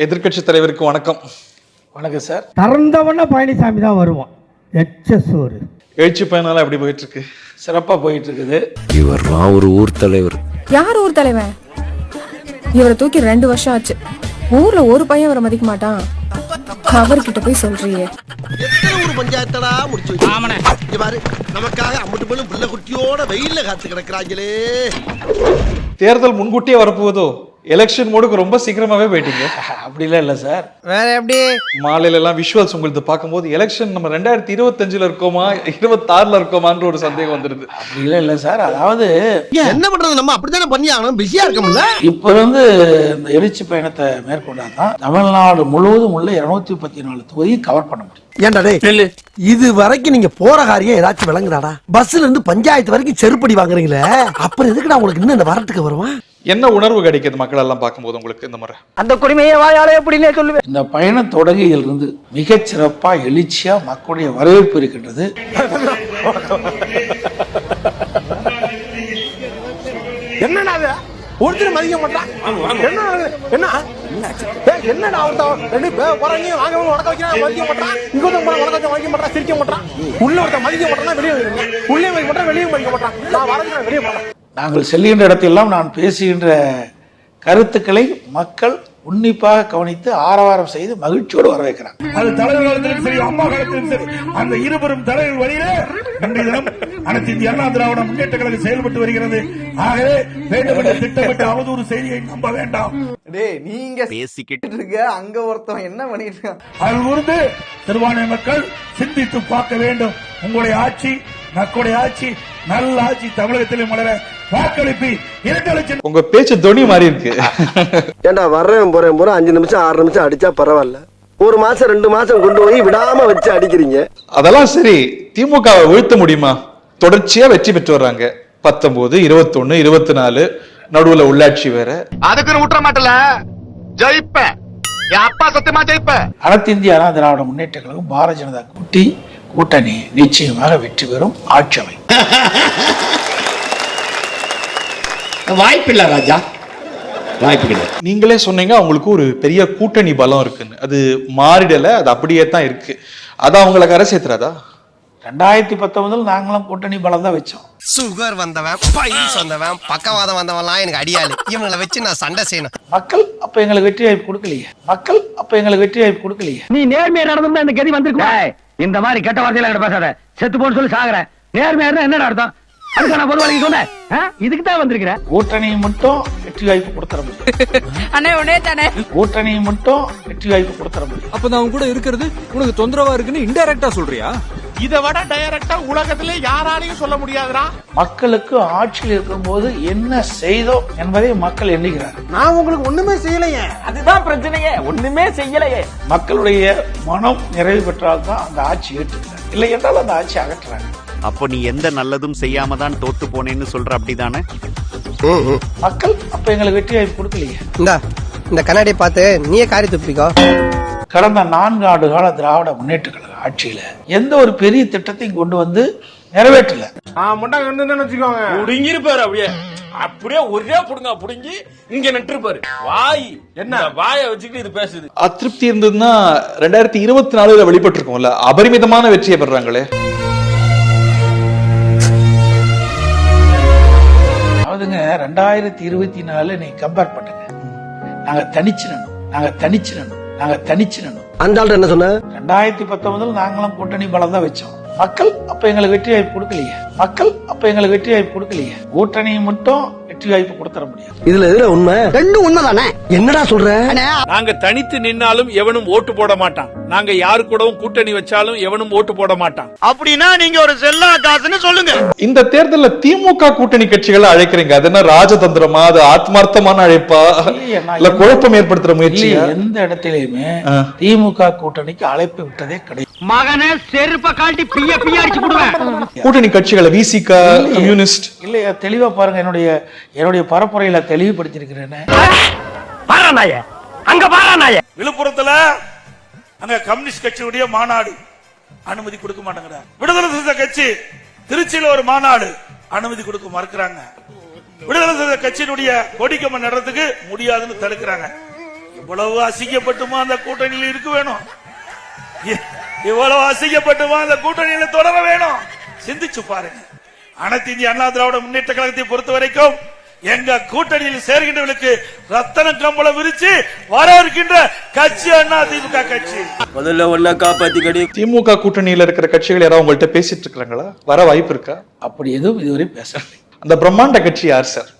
எதிர்க்கட்சி தலைவருக்கு வணக்கம். வணக்கம் சார். திறந்தவன பழனிசாமி தான் வருவான். எச்சசோறு எழுச்சி பயணம் எப்படி போயிட்டு இருக்கு? சிறப்பாக போயிட்டு இருக்குது. இவர்லாம் ஒரு ஊர் தலைவர். யார் ஊர் தலைவன்? இவரை தூக்கி 2 வருஷம் ஆச்சு. ஊர்ல ஒரு பையன் வர மதிக்க மாட்டான். அவர்கிட்ட போய் சொல்றியே. ஒரு பஞ்சாயத்தடா முடிச்சு பாரு, நமக்காக அம்பட்டு போலும் பிள்ளை குட்டியோட வெயில்ல காத்து கிடக்குறாங்களே. தேர்தல் முன்கூட்டியே வரப்போகுதோ? எலெக்ஷன் மோடுக்கு ரொம்ப சீக்கிரமாவே போயிட்டீங்க. அப்படிலாம் இல்லை சார். வேற எப்படி மாலையில எல்லாம் விஷுவல்ஸ் உங்களுக்கு பார்க்கும்போது எலெக்ஷன் நம்ம 2025 இருக்கோமா 26 இருக்கோமான்ற ஒரு சந்தேகம் வந்துருது. அப்படிலாம் இல்லை சார். அதாவது என்ன பண்றது, நம்ம அப்படித்தானே பண்ணி ஆகணும், பிஸியா இருக்கோம்ல. இப்போ இந்த எழுச்சி பயணத்தை மேற்கொண்டாதான் தமிழ்நாடு முழுவதும் உள்ள 234 தொகுதியை கவர் பண்ண முடியும். ஏன்டா டேய், இது வரைக்கும் நீங்க போற காரியம் ஏதாச்சும் விளங்குறாடா? பஸ்ல இருந்து பஞ்சாயத்து வரைக்கும் செருப்படி வாங்குறீங்களே, அப்புறம் எதுக்குடா உங்களுக்கு இன்னும் இந்த வரட்டுக்கு வருவான்? என்ன உணர்வு கிடைக்குது மக்கள் எல்லாம் பார்க்கும்போது உங்களுக்கு இந்த முறை? அந்த குடிமையை வாயாலே எப்படின்னே சொல்லுவேன். இந்த பயணம் தொடங்கியிலிருந்து மிகச் சிறப்பா எழுச்சியா மக்களுடைய வரவேற்பு இருக்கின்றது. என்னடா ஒருத்தர் மதிக்க மாட்டான். என்னடா சிரிக்க மாட்டான், உள்ள ஒருத்தர் மதிக்க மாட்டான், வெளியே உள்ளே மதிக்க மாட்டான், வெளியே மதிக்க மாட்டான். நான் வரேன், வெளியே போறேன். நாங்கள் செல்கின்ற இடத்தெல்லாம் நான் பேசுகின்ற கருத்துக்களை மக்கள் உன்னிப்பாக கவனித்து ஆரவாரம் செய்து மகிழ்ச்சியோடு வரவேற்கிறாங்க. அது தலைவர் காலத்திலும் சரி, அம்மா காலத்திலும் சரி, அந்த இருவரும் தலைவர் வழியிலே இன்றைய தினம் அனைத்து இந்திய அண்ணா திராவிட முன்னேற்ற கழகம் செயல்பட்டு வருகிறது. ஆகவே வேண்டுமென்ற திட்டமிட்ட அவதூறு செய்தியை நம்ப வேண்டாம். நீங்க பேசிக்கிட்டு இருக்க, அங்க ஒருத்தன் என்ன பண்ணிட்டு இருக்கான் அது குறித்து திருவானை மக்கள் சிந்தித்து பார்க்க வேண்டும். உங்களுடைய ஆட்சி மக்களுடைய ஆட்சி, நல்ல ஆட்சி தமிழகத்திலே மலர வாக்களிப்பி 2 லட்சம். உங்க பேச்சு தொனி மாறி இருக்கு. ஏண்டா வர்றேன் போறேன் 5 நிமிஷம் 6 நிமிஷம் அடிச்சா பரவாயில்ல, 1 மாசம் 2 மாசம் கொண்டு போய் விடாம வச்சு அடிக்கிறீங்க. அதெல்லாம் சரி, திமுகவை வீழ்த்த முடியுமா? தொடர்ச்சியா வெற்றி பெற்று வர்றாங்க. 19, 21, 24, நடுவுல உள்ளாட்சி வேற. அதுக்கு விட்டுற மாட்டல, ஜெயிப்ப என் அப்பா சத்தியமா ஜெயிப்ப. அனைத்து இந்திய அண்ணா திராவிட முன்னேற்ற கழகம் பாரதிய ஜனதா கூட்டணி நிச்சயமாக வெற்றி பெறும். ஆட்சி அமைக்கும். வாய்ப்பில்ல ராஜா, வாய்ப்பு கிடையாது. நீங்களே சொன்னீங்க அவங்களுக்கு ஒரு பெரிய கூட்டணி பலம் இருக்குன்னு. அது மாறிடல, அது அப்படியே தான் இருக்கு. அது அவங்களை கரை சேர்த்துறாதா? 2019 நாங்களும் கூட்டணி பலம் தான் வச்சோம். சுகர் வந்தவன், பைல்ஸ் வந்தவன், பக்கவாதம் வந்தவன்லாம் எனக்கு அடியாளு. இவங்களை வச்சு நான் சண்டை செய்யணும். மக்கள் அப்ப எங்களுக்கு வெற்றி வாய்ப்பு கொடுக்கலையே. மக்கள் அப்ப எங்களுக்கு வெற்றி வாய்ப்பு கொடுக்கலையே. நீ நேர்மையா நடந்தா இந்த கதி வந்திருக்கும். இந்த மாதிரி கெட்ட வார்த்தையில கிட்ட பேசாத. செத்து போன்னு சொல்லி சாகுற. நேர்மையா இருந்தா என்னடா அர்த்தம்? அதுக்கு நான் பொதுவாக சொன்னேன். இதுக்கு தான் வந்திருக்கிறேன். கூட்டணியை மட்டும் வெற்றி வாய்ப்பு கொடுத்துற முடியும். கூட்டணியை மட்டும் வெற்றி வாய்ப்பு கொடுத்துற முடியும். அப்ப நான் கூட இருக்கிறது உனக்கு தொந்தரவா இருக்குன்னு இன்டைரக்டா சொல்றியா? இதை விட டைரக்டா உலகத்திலே யாராலையும் சொல்ல முடியாதுடா. மக்களுக்கு ஆட்சியில் இருக்கும் போது என்ன செய்தோம் என்பதை மக்கள் எண்ணுகிறார். நான் உங்களுக்கு ஒண்ணுமே செய்யலையே, அதுதான் பிரச்சனையே. ஒண்ணுமே செய்யலையே. மக்களுடைய மனம் நிறைவு பெற்றால் தான் அந்த ஆட்சி ஏற்றுக்கிறார், இல்லை என்றால் அந்த ஆட்சி அகற்றுறாங்க. அப்போ நீ எந்த நல்லதும் செய்யாம தான் தோத்து போனேன்னு சொல்ற, அப்படிதானே? மக்கள் அப்ப எங்களுக்கு வெற்றி வாய்ப்பு கொடுக்கலையே. இந்த கண்ணாடியை பார்த்து நீயே காரி துப்பிக்கோ. கடந்த 4 ஆண்டு கால திராவிட முன்னேற்ற கழக ஆட்சியில எந்த ஒரு பெரிய திட்டத்தையும் கொண்டு வந்து நிறைவேற்றல. அப்படியே ஒரே புடுங்க புடுங்கி இங்க நட்டுருப்பாரு. வாய் என்ன வாய வச்சுக்கிட்டு இது பேசுது. அதிருப்தி இருந்ததுன்னா 2024 வெளிப்பட்டு இருக்கோம்ல, அபரிமிதமான வெற்றியை பெறாங்களே. அதாவதுங்க 2024 நீ கம்பேர் பண்ணுங்க. நாங்க தனிச்சிடணும். அந்த ஆள் என்ன சொன்ன? 2019 நாங்களும் கூட்டணி பலம் தான் வச்சோம். மக்கள் அப்ப எங்களுக்கு வெற்றி வாய்ப்பு கொடுக்கலையே. கூட்டணியை மட்டும் வெற்றி வாய்ப்பு கொடுத்துற முடியாது. இதுல எதுல உண்மை? ரெண்டும் உண்மைதானே. என்னடா சொல்ற? நாங்க தனித்து நின்னாலும் எவனும் ஓட்டு போட மாட்டான். நாங்க யாரு கூடவும் கூட்டணி வச்சாலும் எவனும் ஓட்டு போட மாட்டான். அப்படின்னா நீங்க ஒரு செல்லா காசுன்னு சொல்லுங்க. இந்த தேர்தல்ல திமுக கூட்டணி கட்சிகளை அழைக்கிறீங்க, அது என்ன ராஜதந்திரமா? அது ஆத்மார்த்தமான அழைப்பா இல்ல குழப்பம் ஏற்படுத்துற முயற்சி? எந்த இடத்திலயுமே திமுக கூட்டணிக்கு அழைப்பு விட்டதே கிடையாது. மகனே செருப்ப காட்டி பிய அடிச்சு போடுவேன். கூட்டணி கட்சிகளை விசிக, கம்யூனிஸ்ட் இல்லையா? தெளிவா பாருங்க, என்னுடைய பரப்புரையில தெளிவுபடுத்திருக்கிறேன். விழுப்புரத்துல அங்க கம்யூனிஸ்ட் கட்சியுடைய மாநாடு அனுமதி கொடுக்க மாட்டேங்கிறாங்க. விடுதலை சிறுத்தை கட்சி திருச்சியில ஒரு மாநாடு அனுமதி கொடுக்க மறுக்கிறாங்க. விடுதலை சிறுத்தை கட்சியினுடைய கொடிக்கம்பம் நடத்துக்கு முடியாதுன்னு தடுக்கிறாங்க. இவ்வளவு அசிங்கப்பட்டுமா அந்த கூட்டணியில் இருக்க வேணும்? இவ்வளவு அசிங்கப்பட்டுமா அந்த கூட்டணியில தொடர வேணும்? சிந்திச்சு பாருங்க. அனைத்து இந்திய அண்ணா திராவிட முன்னேற்ற கழகத்தை பொறுத்த வரைக்கும் எங்க கூட்டணியில் சேர்கின்றவர்களுக்கு ரத்தன கம்பளம் விரிச்சு வர இருக்கின்ற கட்சி அண்ணா திமுக கட்சி. முதல்ல ஒன்னா காப்பாத்திக்கடி. திமுக கூட்டணியில இருக்கிற கட்சிகள் யாராவது உங்கள்கிட்ட பேசிட்டு இருக்காங்களா? வர வாய்ப்பு இருக்கா? அப்படி எதுவும் இதுவரை பேசவில்லை. அந்த பிரம்மாண்ட கட்சி யார் சார்?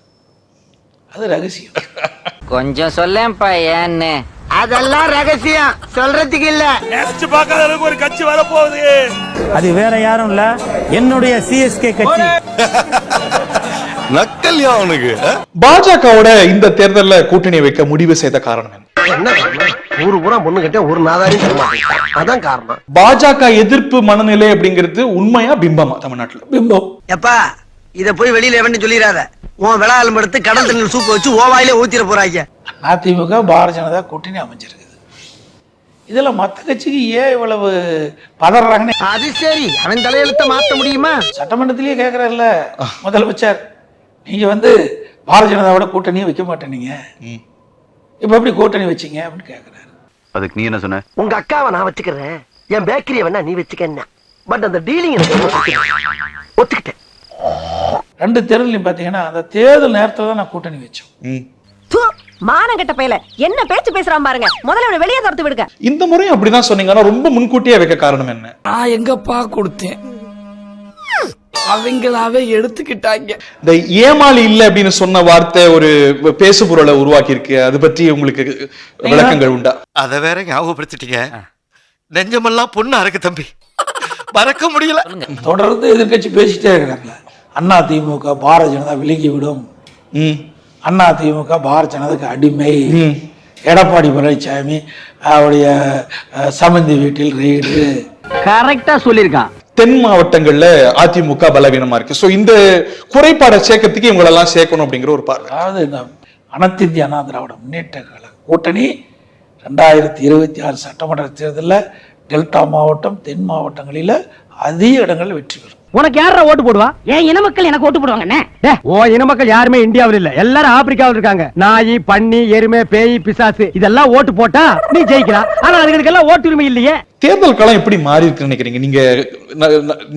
அது ரகசியம். கொஞ்சம் சொல்லேன்ப்பா ஏன்னு. அதெல்லாம் ரகசியம், சொல்றதுக்கு இல்ல. நினைச்சு பார்க்காத அளவுக்கு ஒரு கட்சி வரப்போகுது. அது வேற யாரும் இல்ல, என்னுடைய சிஎஸ்கே கட்சி. நக்கல்யா அவனுக்கு. பாஜகவோட இந்த தேர்தல்ல கூட்டணி வைக்க முடிவு செய்த காரணம் என்ன? ஊரு பூரா பொண்ணு கட்ட ஒரு நாதாரி அதான் காரணம். பாஜக எதிர்ப்பு மனநிலை அப்படிங்கிறது உண்மையா பிம்பமா தமிழ்நாட்டுல? பிம்பம். எப்பா இத போய் வெளியில எவன்னு சொல்லிடாத. உன் விளாலம் எடுத்து கடல் தண்ணீர் சூப்பு வச்சு ஓவாயிலே ஊத்திர போறாங்க. அதிமுக பாரதிய ஜனதா கூட்டணி அமைஞ்சிருக்குது. இதுல மத்த கட்சிக்கு ஏன் இவ்வளவு பதறாங்கன்னு அது சரி, அவன் தலையெழுத்த மாத்த முடியுமா? சட்டமன்றத்திலேயே கேட்கறாருல்ல முதலமைச்சர், நீங்க பாரதிய ஜனதாவோட கூட்டணியை வைக்க மாட்டேனீங்க, இப்ப எப்படி கூட்டணி வச்சீங்க அப்படின்னு கேட்கறாரு. அதுக்கு நீ என்ன சொன்ன? உங்க அக்காவை நான் வச்சுக்கிறேன், என் பேக்கரியை வேணா நீ வச்சுக்க. பட் அந்த டீலிங் ஒத்துக்கிட்டேன். 2 தேர்தலையும் பாத்தீங்கன்னா அந்த தேர்தல் நேரத்துல தான் நான் கூட்டணி வச்சோம். மானங்கட்ட பையல என்ன பேச்சு பேசுறான் பாருங்க, முதல்ல வெளியே துரத்து விடுங்க. இந்த முறையும் அப்படிதான் சொன்னீங்க, ஆனா ரொம்ப முன்கூட்டியே வைக்க காரணம் என்ன? நான் எங்கப்பா கொடுத்தேன், அவங்களாவே எடுத்துக்கிட்டாங்க. இந்த ஏமாளி இல்ல அப்படின்னு சொன்ன வார்த்தை ஒரு பேசு பொருளை உருவாக்கி இருக்கு. அது பற்றி உங்களுக்கு விளக்கங்கள் உண்டா? அத வேற ஞாபகப்படுத்திட்டீங்க. நெஞ்சமெல்லாம் பொண்ணு அறக்கு தம்பி, மறக்க முடியல. தொடர்ந்து எதிர்கட்சி பேசிட்டே இருக்கிறாங்க. அண்ணா திமுக பாரதிய ஜனதா விலகி விடும், அண்ணா திமுக பாரதிய ஜனதாக்கு அடிமை, எடப்பாடி பழனிசாமி அவருடைய சமந்தி வீட்டில் ரெய்டு. கரெக்டா சொல்லிருக்கான். தென் மாவட்டங்கள்ல அதிமுக பலவீனமா இருக்கு. சோ இந்த குறைபாடை சேர்க்கறதுக்கு இவங்களெல்லாம் சேர்க்கணும் அப்படிங்கிற ஒரு பார்வை. அதாவது இந்த அனைத்து இந்திய அண்ணா திராவிட முன்னேற்ற கழக கூட்டணி 2026 சட்டமன்ற தேர்தலில் டெல்டா மாவட்டம் தென் மாவட்டங்களில அதிக இடங்களில் வெற்றி பெறும். உனக்கு யாரா ஓட்டு போடுவா? ஏன் இன மக்கள் எனக்கு ஓட்டு போடுவாங்க. ஓ இன மக்கள் யாருமே இந்தியாவில் இல்ல, எல்லாரும் ஆப்பிரிக்காவில் இருக்காங்க. நாய், பன்னி, எருமை, பேய், பிசாசு இதெல்லாம் ஓட்டு போட்டா நீ ஜெயிக்கலாம். ஆனா அதுக்கெல்லாம் ஓட்டு உரிமை இல்லையே. தேர்தல் களம் எப்படி மாறி இருக்குன்னு நினைக்கிறீங்க?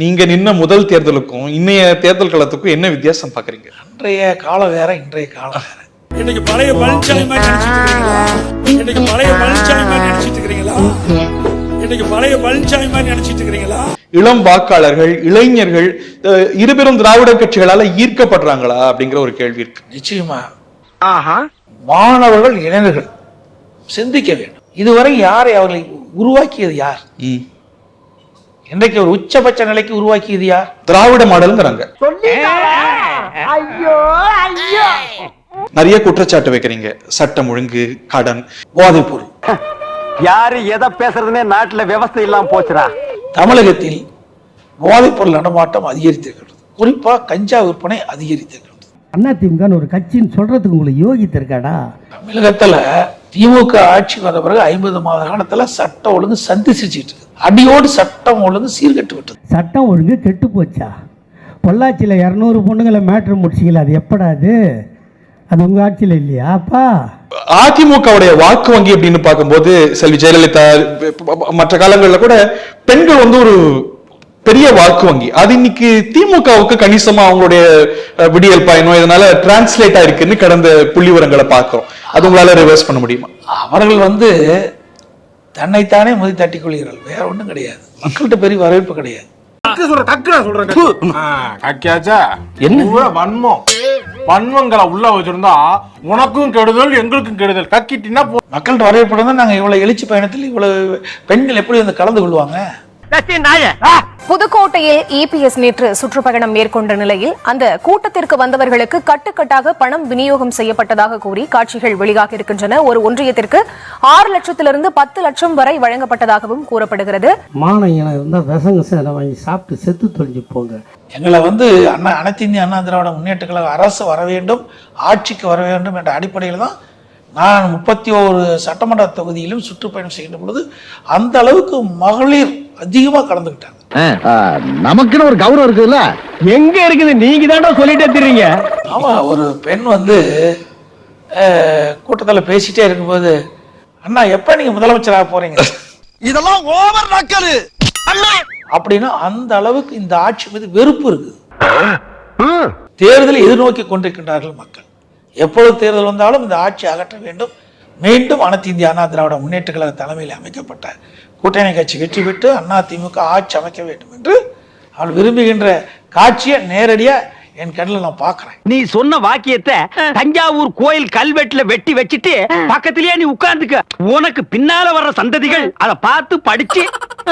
நீங்க நின்ன முதல் தேர்தலுக்கும் இன்னைய தேர்தல் களத்துக்கும் என்ன வித்தியாசம் பாக்குறீங்க? அன்றைய காலம் வேற, இன்றைய காலம் வேற. இன்னைக்கு பழைய பழனிசாமி மாதிரி நினைச்சிட்டு இருக்கீங்களா? இன்னைக்கு பழைய பழனிசாமி மாதிரி நினைச்சிட்டு இருக்கீங்களா? இன்னைக்கு பழைய பழனிசாமி மாதிரி நினைச்சிட்டு இருக்கீங்களா? இளம் வாக்காளர்கள், இளைஞர்கள் இருபெரும் திராவிட கட்சிகளால ஈர்க்கப்படுறாங்களா அப்படிங்கிற ஒரு கேள்வி இருக்கு. நிச்சயமா. மாணவர்கள், இளைஞர்கள் சிந்திக்க வேண்டும். இதுவரை யாரை அவர்களை உருவாக்கியது யார்? இன்றைக்கு ஒரு உச்சபட்ச நிலைக்கு உருவாக்கியது யார்? திராவிட மாடல்ங்கிறாங்க. நிறைய குற்றச்சாட்டு வைக்கிறீங்க. சட்டம் ஒழுங்கு, கடன், போதைப் பொருள். யாரு எதை பேசுறதுன்னே நாட்டுல விவசாயம் இல்லாம போச்சுடா. தமிழகத்தில் போதைப் பொருள் நடமாட்டம் அதிகரித்திருக்கிறது. குறிப்பா கஞ்சா விற்பனை அதிகரித்திருக்கிறது. அதிமுக ஒரு கட்சின்னு சொல்றதுக்கு உங்களுக்கு யோகித்து இருக்காடா? தமிழகத்துல திமுக ஆட்சிக்கு வந்த பிறகு 50 மாத காலத்துல சட்டம் ஒழுங்கு சந்திச்சுட்டு அடியோடு சட்டம் ஒழுங்கு சீர்கட்டு விட்டது. சட்டம் ஒழுங்கு கெட்டு போச்சா? பொள்ளாச்சியில 200 பொண்ணுங்களை மேட்ரு முடிச்சிக்கல, அது எப்படா அது உங்க ஆட்சியில இல்லையாப்பா? அதிமுகவுடைய வாக்கு வங்கி அப்படின்னு பார்க்கும்போது செல்வி ஜெயலலிதா மற்ற காலங்களில் கூட பெண்கள் ஒரு பெரிய வாக்கு வங்கி. அது இன்னைக்கு திமுகவுக்கு கணிசமா அவங்களுடைய விடியல் பயணம் இதனால டிரான்ஸ்லேட் ஆயிருக்குன்னு கடந்த புள்ளிவரங்களை பார்க்கிறோம். அது உங்களால ரிவர்ஸ் பண்ண முடியுமா? அவர்கள் தன்னைத்தானே முதி தட்டிக் கொள்கிறார்கள், வேற ஒண்ணும் கிடையாது. மக்கள்கிட்ட பெரிய வரவேற்பு கிடையாது. வன்மங்களை உள்ள வச்சிருந்தா உனக்கும் கெடுதல் எங்களுக்கும் கெடுதல். கக்கிட்டினா மக்கள்கிட்ட வரவேற்பு தான். நாங்க இவ்வளவு எழுச்சி பயணத்தில் இவ்வளவு பெண்கள் எப்படி கலந்து கொள்வாங்க? புதுக்கோட்டையில் இபிஎஸ் நேற்று சுற்றுப்பயணம் மேற்கொண்ட நிலையில் அந்த கூட்டத்திற்கு வந்தவர்களுக்கு கட்டுக்கட்டாக பணம் விநியோகம் செய்யப்பட்டதாக கூறி காட்சிகள் வெளியாக இருக்கின்றன. ஒரு ஒன்றியத்திற்கு 6 லட்சத்திலிருந்து 10 லட்சம் வரை வழங்கப்பட்டதாகவும் கூறப்படுகிறது. மானம் இருந்தா விஷங்க வாங்கி சாப்பிட்டு செத்து தொலைஞ்சு போங்க. எங்களை அனைத்து இந்திய அண்ணா திராவிட முன்னேற்ற கழக அரசு வர வேண்டும், ஆட்சிக்கு வர வேண்டும் என்ற அடிப்படையில் தான் நான் 31 சட்டமன்ற தொகுதியிலும் சுற்றுப்பயணம் செய்கின்ற பொழுது அந்த அளவுக்கு மகளிர் அதிகமா கலந்துக்கிட்டாங்க. நமக்குன்னு ஒரு கௌரவம் இருக்குதுல்ல, எங்க இருக்குது? நீங்க தான் சொல்லிட்டே தெரியுங்க. ஆமா, ஒரு பெண் கூட்டத்தில் பேசிட்டே இருக்கும்போது அண்ணா எப்ப நீங்க முதலமைச்சராக போறீங்க? இதெல்லாம் ஓவர் நக்கலு. அப்படின்னா அந்த அளவுக்கு இந்த ஆட்சி மீது வெறுப்பு இருக்கு. தேர்தலை எதிர்நோக்கி கொண்டிருக்கின்றார்கள் மக்கள். எப்பொழுது தேர்தல் வந்தாலும் இந்த ஆட்சி அகற்ற வேண்டும், மீண்டும் அனைத்து இந்திய அண்ணா திராவிட முன்னேற்ற கழக தலைமையில் அமைக்கப்பட்ட கூட்டணி கட்சி வெற்றி பெற்று அதிமுக ஆட்சி அமைக்க வேண்டும் என்று அவள் விரும்புகின்ற காட்சியை நேரடியா என் கண்ணில் நான் பாக்குறேன். நீ சொன்ன வாக்கியத்தை தஞ்சாவூர் கோயில் கல்வெட்டுல வெட்டி வச்சிட்டு பக்கத்திலேயே நீ உட்கார்ந்துக்க. உனக்கு பின்னால வர்ற சந்ததிகள் அதை பார்த்து படிச்சு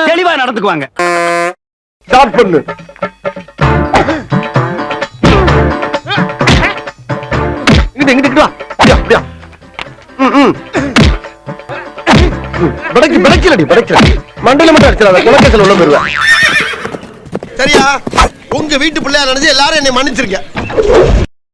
தெளிவா நடந்துக்குவாங்க. ஸ்டார்ட் பண்ணு. இங்கிட்டு வா. அப்படியா. படைக்கல மண்டல மட்டும் அடிச்சிடாத, குலக்கேசல் உள்ள போயிருவேன். சரியா? உங்க வீட்டு பிள்ளையா நினைச்சு எல்லாரும் என்னை மன்னிச்சிருக்க.